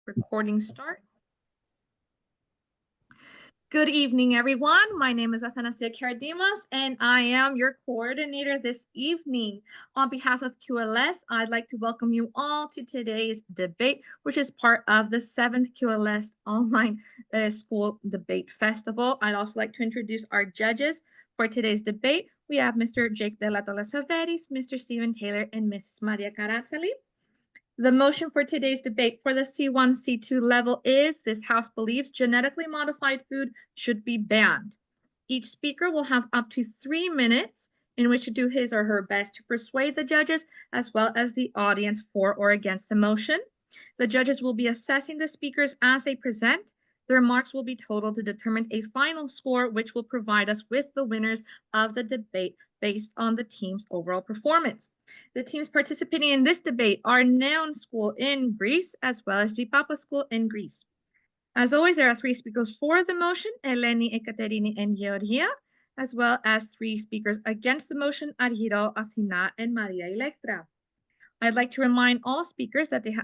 Recording start. Good evening, everyone. My name is Athanasia Karadimas, and I am your coordinator this evening. On behalf of QLS, I'd like to welcome you all to today's debate, which is part of the 7th QLS Online School Debate Festival. I'd also like to introduce our judges for today's debate. We have Mr. Jake de la Tola Saveris, Mr. Stephen Taylor, and Mrs. Maria Carazzali. The motion for today's debate for the C1, C2 level is this House believes genetically modified food should be banned. Each speaker will have up to 3 minutes in which to do his or her best to persuade the judges as well as the audience for or against the motion. The judges will be assessing the speakers as they present. The remarks will be totaled to determine a final score, which will provide us with the winners of the debate based on the team's overall performance. The teams participating in this debate are Neon School in Greece, as well as Gipapa School in Greece. As always, there are 3 speakers for the motion, Eleni, Ekaterini, and Georgia, as well as 3 speakers against the motion, Argiro, Athina, and Maria Electra. I'd like to remind all speakers that they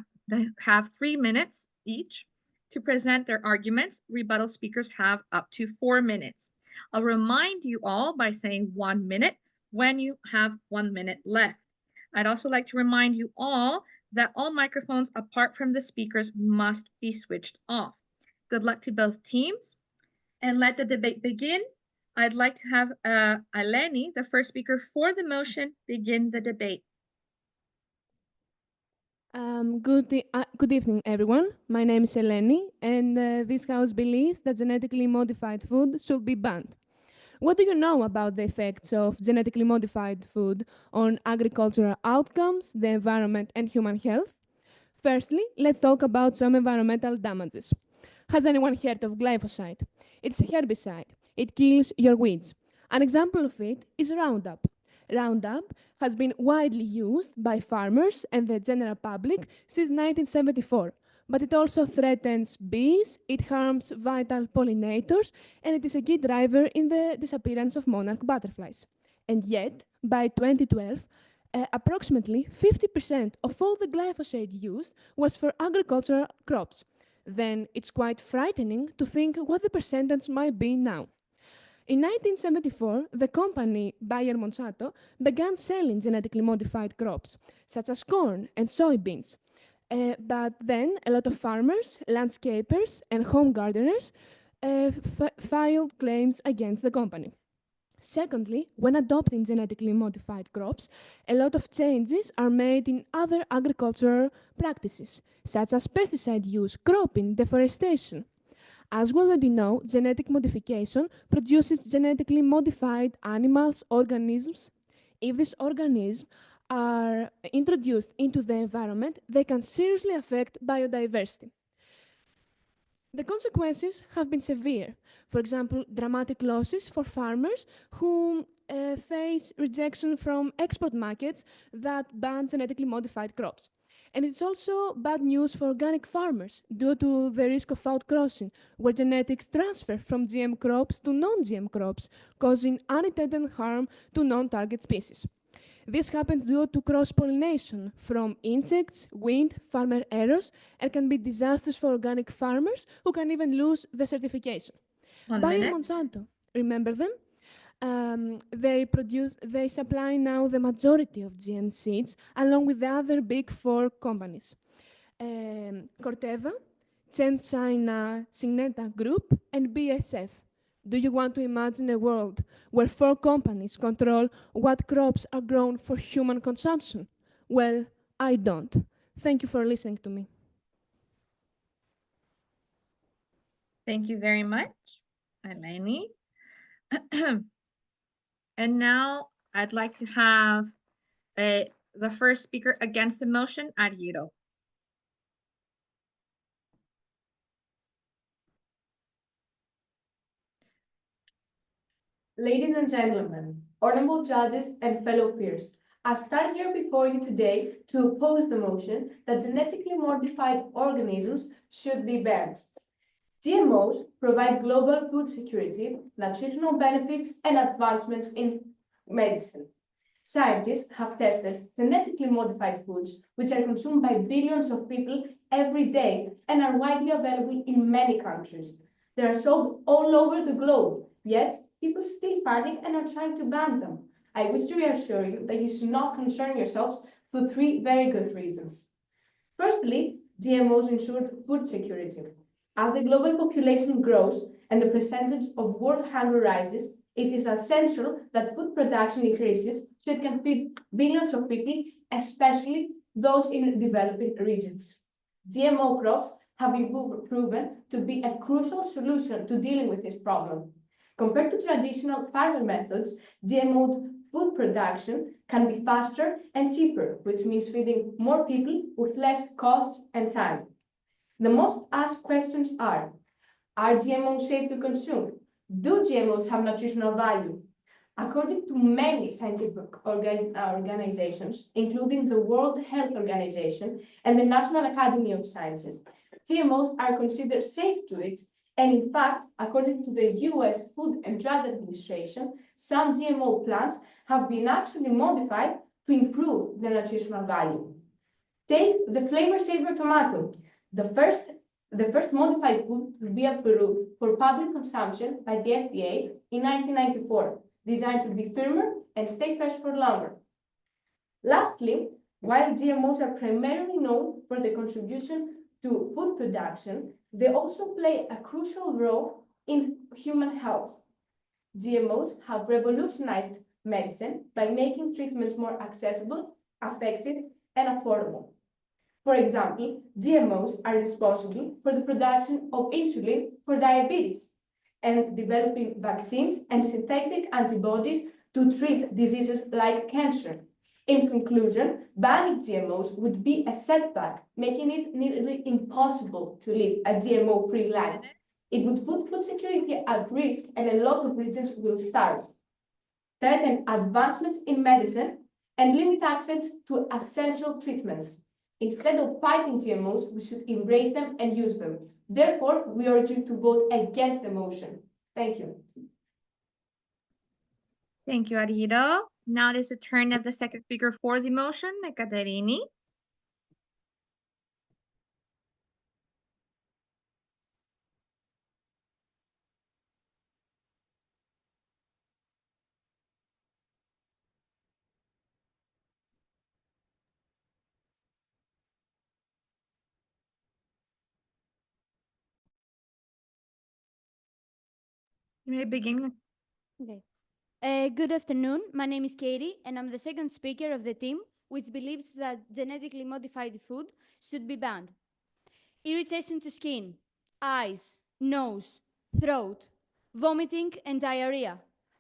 have 3 minutes each to present their arguments. Rebuttal speakers have up to 4 minutes. I'll remind you all by saying 1 minute when you have 1 minute left. I'd also like to remind you all that all microphones apart from the speakers must be switched off. Good luck to both teams, and let the debate begin. I'd like to have Eleni, the first speaker for the motion, begin the debate. Good evening, everyone. My name is Eleni, and this house believes that genetically modified food should be banned. What do you know about the effects of genetically modified food on agricultural outcomes, the environment, and human health? Firstly, let's talk about some environmental damages. Has anyone heard of glyphosate? It's a herbicide. It kills your weeds. An example of it is Roundup. Roundup has been widely used by farmers and the general public since 1974, but it also threatens bees, it harms vital pollinators, and it is a key driver in the disappearance of monarch butterflies. And yet, by 2012, approximately 50% of all the glyphosate used was for agricultural crops. Then it's quite frightening to think what the percentage might be now. In 1974, the company Bayer Monsanto began selling genetically modified crops, such as corn and soybeans. But then a lot of farmers, landscapers, and home gardeners filed claims against the company. Secondly, when adopting genetically modified crops, a lot of changes are made in other agricultural practices, such as pesticide use, cropping, deforestation. As we already know, genetic modification produces genetically modified animals, organisms. If these organisms are introduced into the environment, they can seriously affect biodiversity. The consequences have been severe. For example, dramatic losses for farmers who face rejection from export markets that ban genetically modified crops. And it's also bad news for organic farmers due to the risk of outcrossing, where genetics transfer from GM crops to non-GM crops, causing unintended harm to non-target species. This happens due to cross-pollination from insects, wind, farmer errors, and can be disastrous for organic farmers who can even lose the certification. Bayer Monsanto, remember them? They supply now the majority of GM seeds, along with the other big 4 companies. Corteva, Chen China Syngenta Group, and BASF. Do you want to imagine a world where 4 companies control what crops are grown for human consumption? Well, I don't. Thank you for listening to me. Thank you very much, Eleni. And now I'd like to have the first speaker against the motion, Argiro. Ladies and gentlemen, honorable judges and fellow peers, I stand here before you today to oppose the motion that genetically modified organisms should be banned. GMOs provide global food security, nutritional benefits, and advancements in medicine. Scientists have tested genetically modified foods, which are consumed by billions of people every day, and are widely available in many countries. They are sold all over the globe, yet people still panic and are trying to ban them. I wish to reassure you that you should not concern yourselves for three very good reasons. Firstly, GMOs ensure food security. As the global population grows and the percentage of world hunger rises, it is essential that food production increases so it can feed billions of people, especially those in developing regions. GMO crops have been proven to be a crucial solution to dealing with this problem. Compared to traditional farming methods, GMO food production can be faster and cheaper, which means feeding more people with less costs and time. The most asked questions are GMOs safe to consume? Do GMOs have nutritional value? According to many scientific organizations, including the World Health Organization and the National Academy of Sciences, GMOs are considered safe to eat, and in fact, according to the US Food and Drug Administration, some GMO plants have been actually modified to improve their nutritional value. Take the flavor saver tomato, the first modified food to be approved for public consumption by the FDA in 1994, designed to be firmer and stay fresh for longer. Lastly, while GMOs are primarily known for their contribution to food production, they also play a crucial role in human health. GMOs have revolutionized medicine by making treatments more accessible, effective, and affordable. For example, GMOs are responsible for the production of insulin for diabetes and developing vaccines and synthetic antibodies to treat diseases like cancer. In conclusion, banning GMOs would be a setback, making it nearly impossible to live a GMO-free life. It would put food security at risk and a lot of regions will starve, threaten advancements in medicine, and limit access to essential treatments. Instead of fighting GMOs, we should embrace them and use them. Therefore, we urge you to vote against the motion. Thank you. Thank you, Arito. Now it is the turn of the second speaker for the motion, Ekaterini. You may begin. Okay. Good afternoon. My name is Katie, and I'm the second speaker of the team, which believes that genetically modified food should be banned. Irritation to skin, eyes, nose, throat, vomiting, and diarrhea.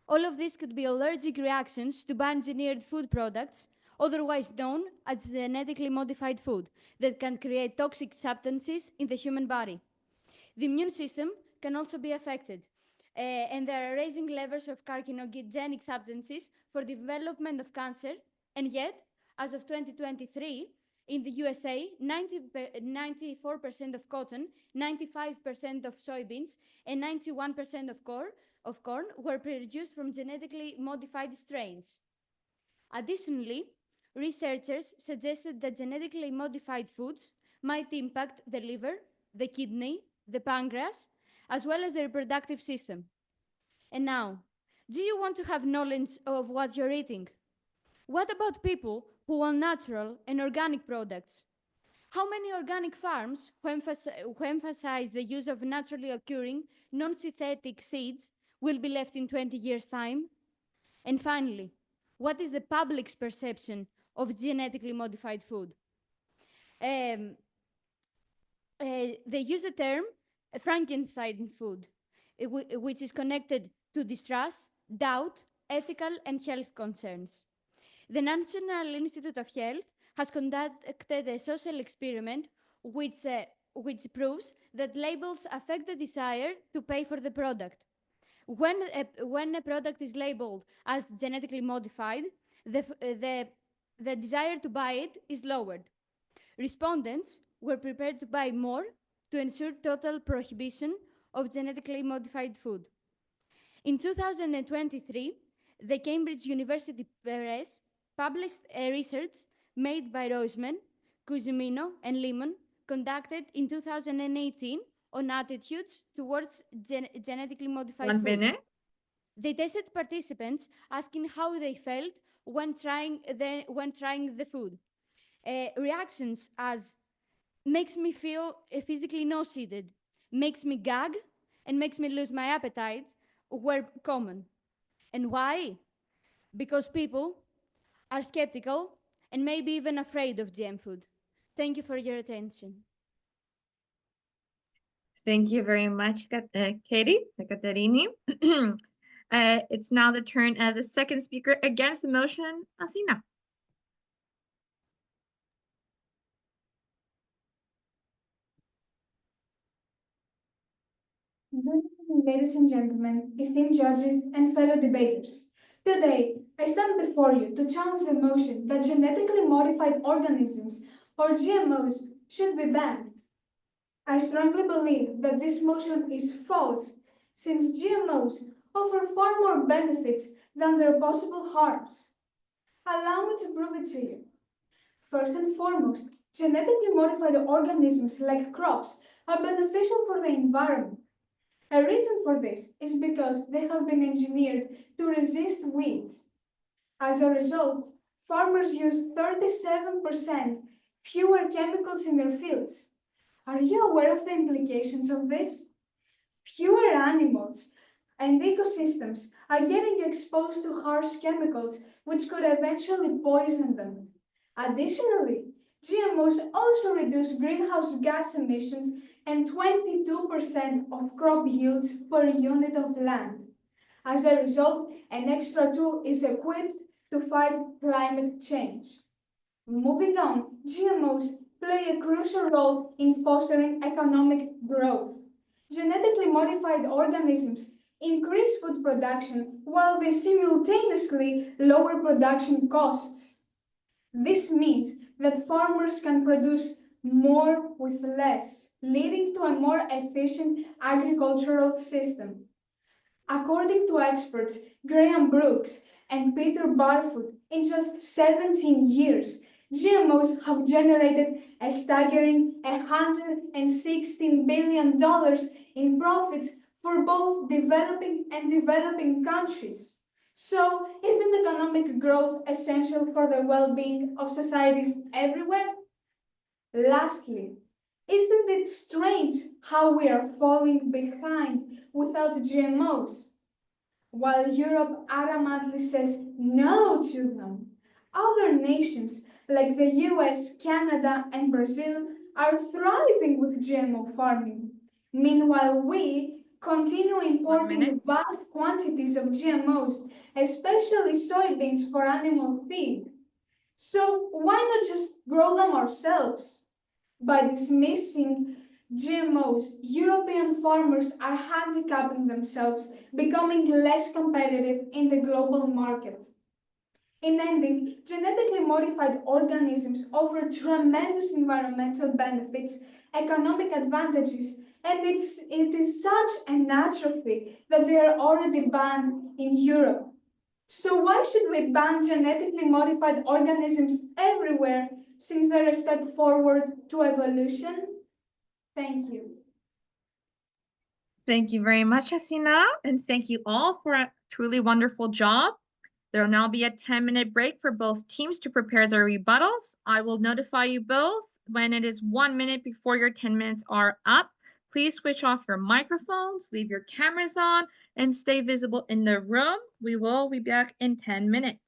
All of these could be allergic reactions to bioengineered food products, otherwise known as genetically modified food, that can create toxic substances in the human body. The immune system can also be affected, and there are raising levels of carcinogenic substances for development of cancer. And yet, as of 2023, in the USA, 94% of cotton, 95% of soybeans, and 91% of corn were produced from genetically modified strains. Additionally, researchers suggested that genetically modified foods might impact the liver, the kidney, the pancreas, as well as the reproductive system. And now, do you want to have knowledge of what you're eating? What about people who want natural and organic products? How many organic farms who emphasize the use of naturally occurring, non-synthetic seeds will be left in 20 years' time? And finally, what is the public's perception of genetically modified food? They use the term Frankenstein food, which is connected to distrust, doubt, ethical, and health concerns. The National Institute of Health has conducted a social experiment which proves that labels affect the desire to pay for the product. When a product is labeled as genetically modified, the desire to buy it is lowered. Respondents were prepared to buy more to ensure total prohibition of genetically modified food. In 2023, the Cambridge University Press published a research made by Roseman, Cusumino, and Lemon, conducted in 2018 on attitudes towards genetically modified One food. minute. They tested participants asking how they felt when trying the food. Reactions as makes me feel physically nauseated, makes me gag, and makes me lose my appetite were common. And why? Because people are skeptical and maybe even afraid of GM food. Thank you for your attention. Thank you very much, Katie, Caterini. It's now the turn of the second speaker against the motion, Asina. Good evening, ladies and gentlemen, esteemed judges, and fellow debaters. Today, I stand before you to challenge the motion that genetically modified organisms, or GMOs, should be banned. I strongly believe that this motion is false, since GMOs offer far more benefits than their possible harms. Allow me to prove it to you. First and foremost, genetically modified organisms like crops are beneficial for the environment. A reason for this is because they have been engineered to resist weeds. As a result, farmers use 37% fewer chemicals in their fields. Are you aware of the implications of this? Fewer animals and ecosystems are getting exposed to harsh chemicals which could eventually poison them. Additionally, GMOs also reduce greenhouse gas emissions and 22% of crop yields per unit of land. As a result, an extra tool is equipped to fight climate change. Moving on, GMOs play a crucial role in fostering economic growth. Genetically modified organisms increase food production while they simultaneously lower production costs. This means that farmers can produce more with less, leading to a more efficient agricultural system. According to experts Graham Brooks and Peter Barfoot, in just 17 years, GMOs have generated a staggering $116 billion in profits for both developing and developing countries. So, isn't economic growth essential for the well-being of societies everywhere? Lastly, isn't it strange how we are falling behind without GMOs? While Europe adamantly says no to them, other nations like the US, Canada, and Brazil are thriving with GMO farming. Meanwhile, we continue importing vast quantities of GMOs, especially soybeans for animal feed. So why not just grow them ourselves? By dismissing GMOs, European farmers are handicapping themselves, becoming less competitive in the global market. In ending, genetically modified organisms offer tremendous environmental benefits, economic advantages, and it is such an atrophy that they are already banned in Europe. So why should we ban genetically modified organisms everywhere since they're a step forward to evolution? Thank you. Thank you very much, Asina, and thank you all for a truly wonderful job. There will now be a 10-minute break for both teams to prepare their rebuttals. I will notify you both when it is 1 minute before your 10 minutes are up. Please switch off your microphones, leave your cameras on, and stay visible in the room. We will be back in 10 minutes.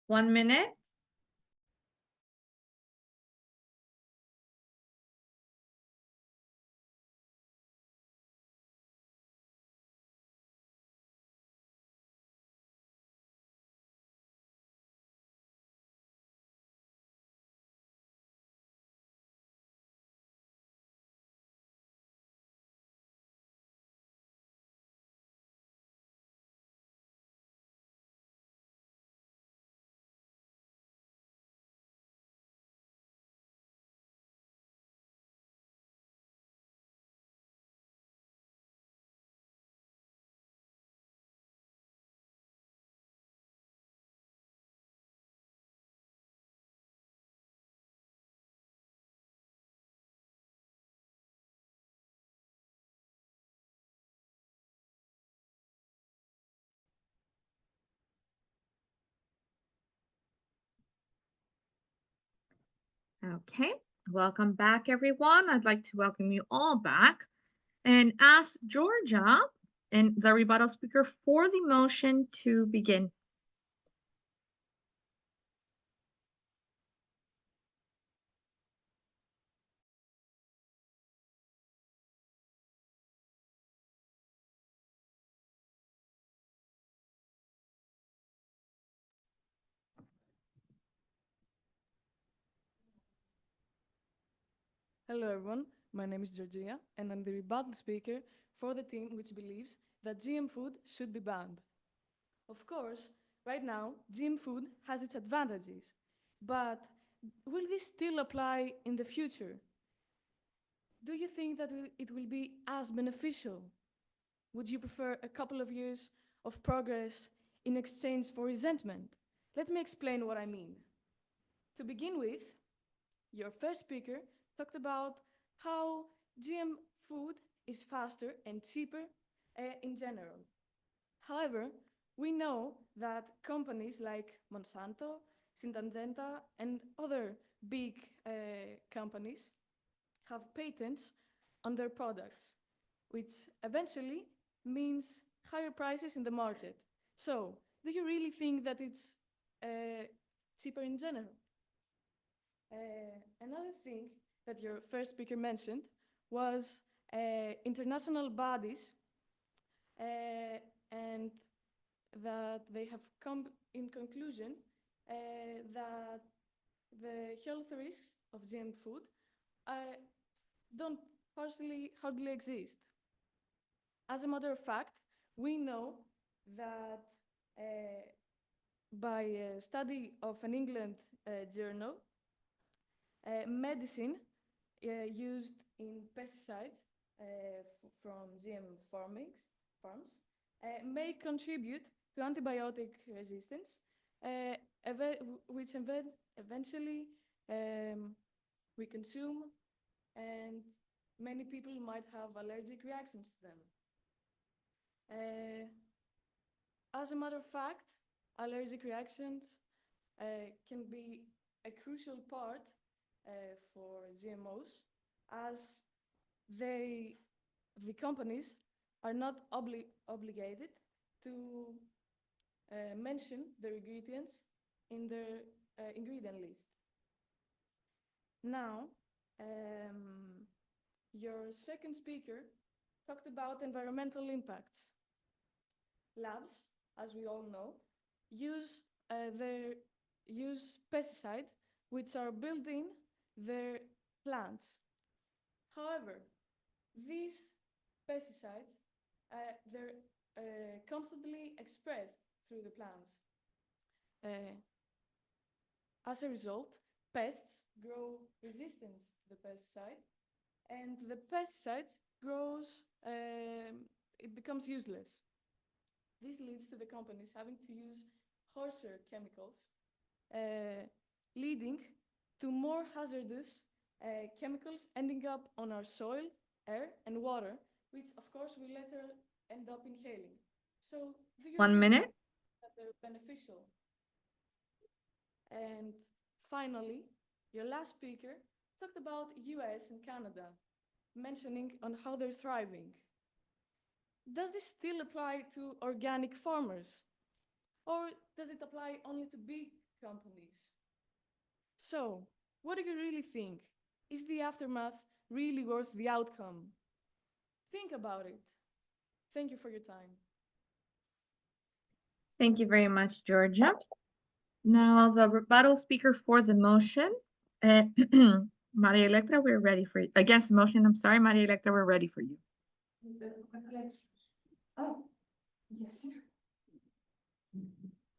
1 minute. Okay, welcome back, everyone. I'd like to welcome you all back and ask Georgia and the rebuttal speaker for the motion to begin. Hello everyone, my name is Georgia and I'm the rebuttal speaker for the team which believes that GM food should be banned. Of course, right now, GM food has its advantages, but will this still apply in the future? Do you think that it will be as beneficial? Would you prefer a couple of years of progress in exchange for resentment? Let me explain what I mean. To begin with, your first speaker talked about how GM food is faster and cheaper in general. However, we know that companies like Monsanto, Syngenta, and other big companies have patents on their products, which eventually means higher prices in the market. So, do you really think that it's cheaper in general? Another thing that your first speaker mentioned was international bodies and that they have come in conclusion that the health risks of GM food don't hardly exist. As a matter of fact, we know that by a study of an England journal, medicine used in pesticides from GM farms may contribute to antibiotic resistance, which eventually we consume, and many people might have allergic reactions to them. As a matter of fact, allergic reactions can be a crucial part for GMOs, as the companies are not obligated to mention their ingredients in their ingredient list. Now, your second speaker talked about environmental impacts. Labs, as we all know, use pesticides which are built in their plants. However, these pesticides, they're constantly expressed through the plants. As a result, pests grow resistant to the pesticide, and the pesticide it becomes useless. This leads to the companies having to use harsher chemicals, leading to more hazardous chemicals ending up on our soil, air, and water, which of course we later end up inhaling. So, do you 1 minute. think that they're beneficial? And finally, your last speaker talked about US and Canada, mentioning on how they're thriving. Does this still apply to organic farmers? Or does it apply only to big companies. So, what do you really think? Is the aftermath really worth the outcome? Think about it. Thank you for your time. Thank you very much, Georgia. Now, the rebuttal speaker for the motion, Maria Electra, we're ready for you. Against the motion, I'm sorry, Maria Electra, we're ready for you. Oh, yes.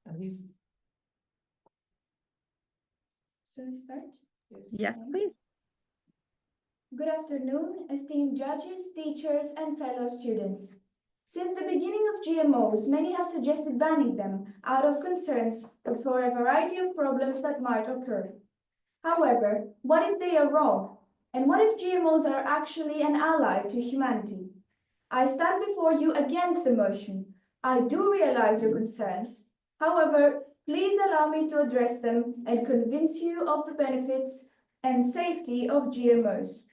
Shall we start? Yes, please. Good afternoon, esteemed judges, teachers, and fellow students. Since the beginning of GMOs, many have suggested banning them out of concerns for a variety of problems that might occur. However, what if they are wrong? And what if GMOs are actually an ally to humanity? I stand before you against the motion. I do realize your concerns. However, please allow me to address them and convince you of the benefits and safety of GMOs.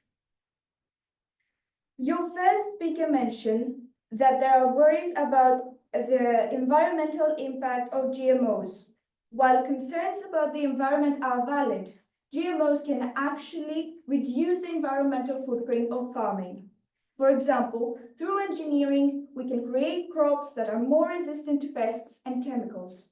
Your first speaker mentioned that there are worries about the environmental impact of GMOs. While concerns about the environment are valid, GMOs can actually reduce the environmental footprint of farming. For example, through engineering, we can create crops that are more resistant to pests and chemicals.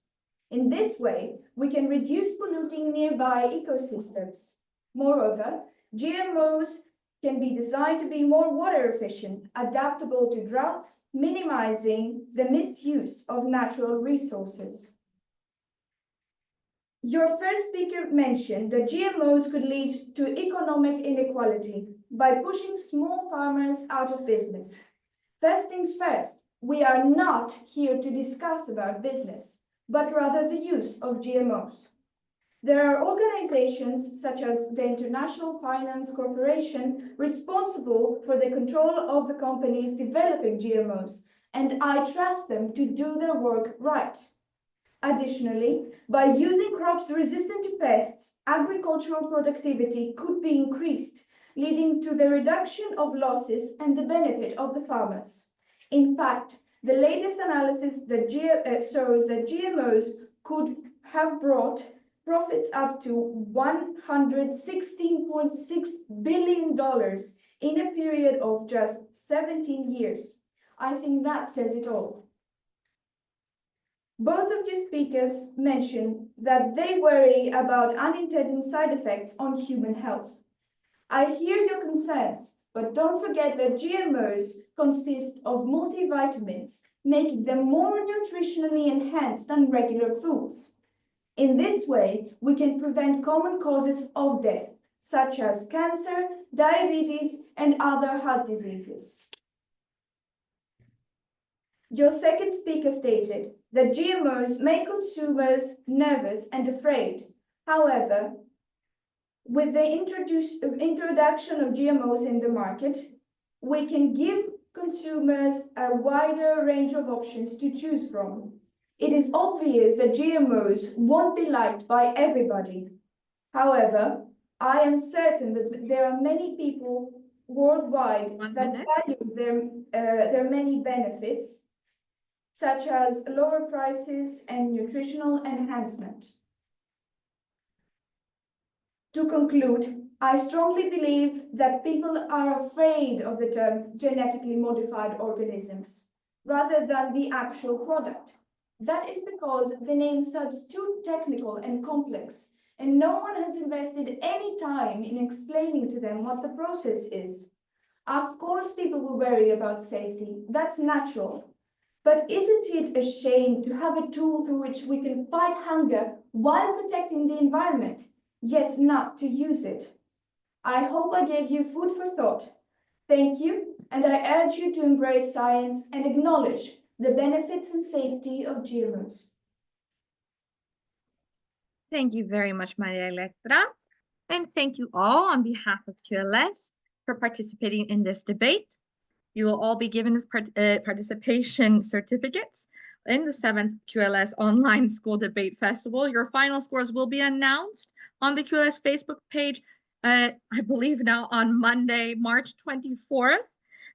In this way, we can reduce polluting nearby ecosystems. Moreover, GMOs can be designed to be more water efficient, adaptable to droughts, minimizing the misuse of natural resources. Your first speaker mentioned that GMOs could lead to economic inequality by pushing small farmers out of business. First things first, we are not here to discuss about business, but rather the use of GMOs. There are organizations such as the International Finance Corporation responsible for the control of the companies developing GMOs, and I trust them to do their work right. Additionally, by using crops resistant to pests, agricultural productivity could be increased, leading to the reduction of losses and the benefit of the farmers. In fact, the latest analysis that shows that GMOs could have brought profits up to $116.6 billion in a period of just 17 years. I think that says it all. Both of you speakers mentioned that they worry about unintended side effects on human health. I hear your concerns, but don't forget that GMOs consist of multivitamins, making them more nutritionally enhanced than regular foods. In this way, we can prevent common causes of death, such as cancer, diabetes, and other heart diseases. Your second speaker stated that GMOs make consumers nervous and afraid. However, with the introduction of GMOs in the market, we can give consumers a wider range of options to choose from. It is obvious that GMOs won't be liked by everybody. However, I am certain that there are many people worldwide that value their many benefits, such as lower prices and nutritional enhancement. To conclude, I strongly believe that people are afraid of the term genetically modified organisms rather than the actual product. That is because the name sounds too technical and complex, and no one has invested any time in explaining to them what the process is. Of course, people will worry about safety. That's natural. But isn't it a shame to have a tool through which we can fight hunger while protecting the environment, yet not to use it? I hope I gave you food for thought. Thank you, and I urge you to embrace science and acknowledge the benefits and safety of GMOs. Thank you very much, Maria Electra. And thank you all on behalf of QLS for participating in this debate. You will all be given participation certificates in the 7th QLS Online School Debate Festival. Your final scores will be announced on the QLS Facebook page, I believe now on Monday, March 24th.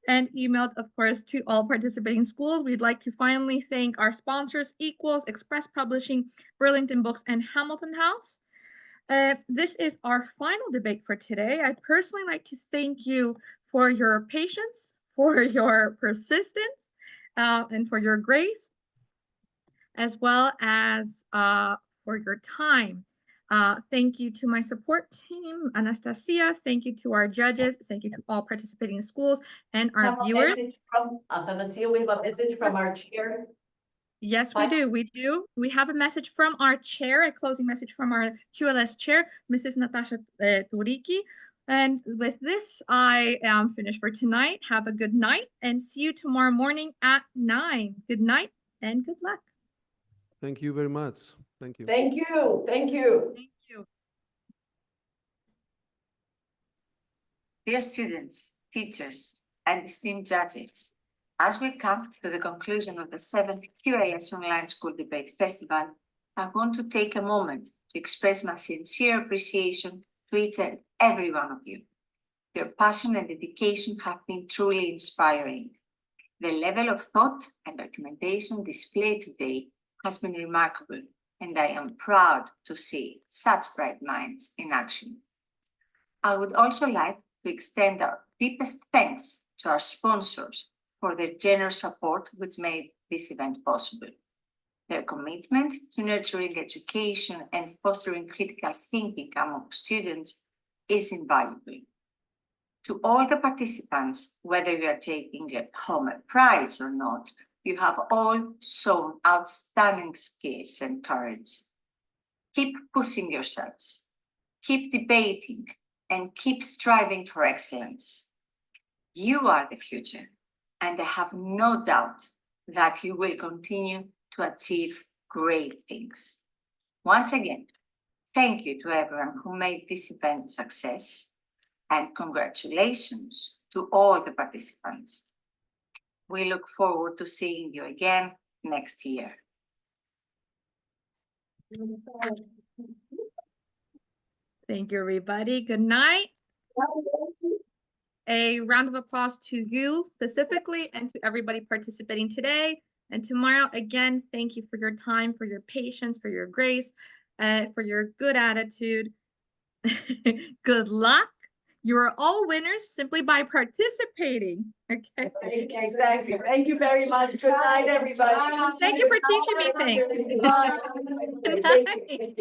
and emailed, of course, to all participating schools. We'd like to finally thank our sponsors, Equals, Express Publishing, Burlington Books, and Hamilton House. This is our final debate for today. I'd personally like to thank you for your patience, for your persistence, and for your grace, as well as for your time. Thank you to my support team, Anastasia. Thank you to our judges. Thank you to all participating schools and our viewers. Anastasia, we have a message from our chair. Yes, we do. We do. We have a message from our chair, a closing message from our QLS chair, Mrs. Natasha Turiki. And with this, I am finished for tonight. Have a good night and see you tomorrow morning at 9. Good night and good luck. Thank you very much. Thank you. Thank you. Thank you. Thank you. Dear students, teachers, and esteemed judges, as we come to the conclusion of the 7th QAS Online School Debate Festival, I want to take a moment to express my sincere appreciation to each and every one of you. Your passion and dedication have been truly inspiring. The level of thought and documentation displayed today has been remarkable, and I am proud to see such bright minds in action. I would also like to extend our deepest thanks to our sponsors for their generous support which made this event possible. Their commitment to nurturing education and fostering critical thinking among students is invaluable. To all the participants, whether you are taking home a prize or not, you have all shown outstanding skills and courage. Keep pushing yourselves, keep debating, and keep striving for excellence. You are the future, and I have no doubt that you will continue to achieve great things. Once again, thank you to everyone who made this event a success, and congratulations to all the participants. We look forward to seeing you again next year. Thank you, everybody. Good night. A round of applause to you specifically and to everybody participating today. And tomorrow, again, thank you for your time, for your patience, for your grace, for your good attitude. Good luck. You are all winners simply by participating. Okay. Exactly. Thank you very much. Good night, everybody. Thank you for teaching me things. Good night. Thank you.